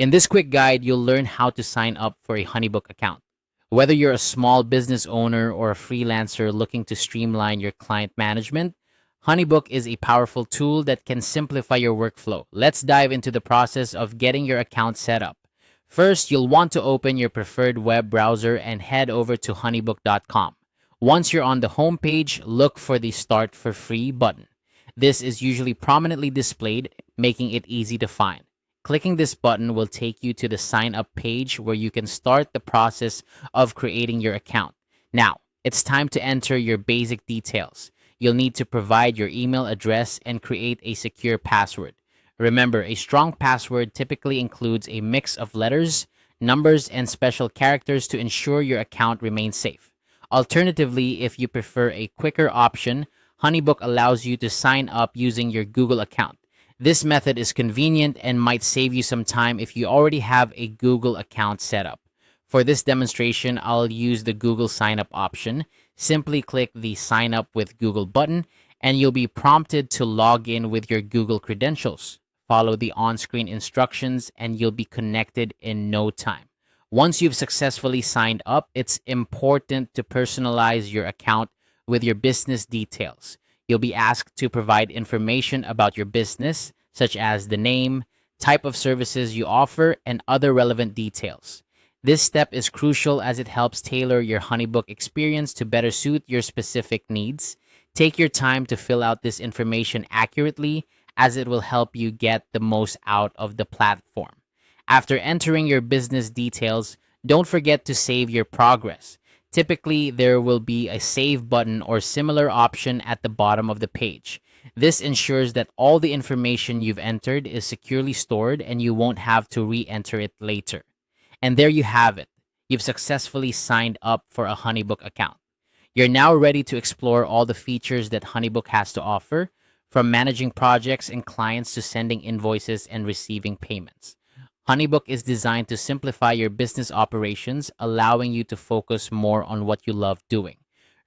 In this quick guide, you'll learn how to sign up for a Honeybook account. Whether you're a small business owner or a freelancer looking to streamline your client management, Honeybook is a powerful tool that can simplify your workflow. Let's dive into the process of getting your account set up. First, you'll want to open your preferred web browser and head over to honeybook.com. Once you're on the home page, look for the Start for Free button. This is usually prominently displayed, making it easy to find. Clicking this button will take you to the sign up page where you can start the process of creating your account. Now, it's time to enter your basic details. You'll need to provide your email address and create a secure password. Remember, a strong password typically includes a mix of letters, numbers, and special characters to ensure your account remains safe. Alternatively, if you prefer a quicker option, Honeybook allows you to sign up using your Google account. This method is convenient and might save you some time if you already have a Google account set up. For this demonstration, I'll use the Google sign up option. Simply click the Sign Up with Google button, and you'll be prompted to log in with your Google credentials. Follow the on-screen instructions, and you'll be connected in no time. Once you've successfully signed up, it's important to personalize your account with your business details. You'll be asked to provide information about your business, such as the name, type of services you offer, and other relevant details. This step is crucial as it helps tailor your Honeybook experience to better suit your specific needs. Take your time to fill out this information accurately, as it will help you get the most out of the platform. After entering your business details, don't forget to save your progress. Typically, there will be a save button or similar option at the bottom of the page. This ensures that all the information you've entered is securely stored and you won't have to re-enter it later. And there you have it. You've successfully signed up for a Honeybook account. You're now ready to explore all the features that Honeybook has to offer, from managing projects and clients to sending invoices and receiving payments. Honeybook is designed to simplify your business operations, allowing you to focus more on what you love doing.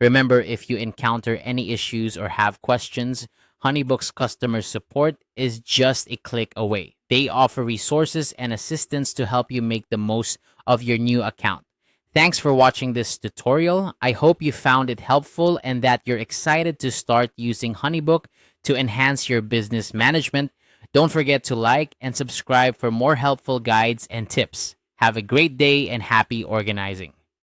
Remember, if you encounter any issues or have questions, Honeybook's customer support is just a click away. They offer resources and assistance to help you make the most of your new account. Thanks for watching this tutorial. I hope you found it helpful and that you're excited to start using Honeybook to enhance your business management. Don't forget to like and subscribe for more helpful guides and tips. Have a great day and happy organizing.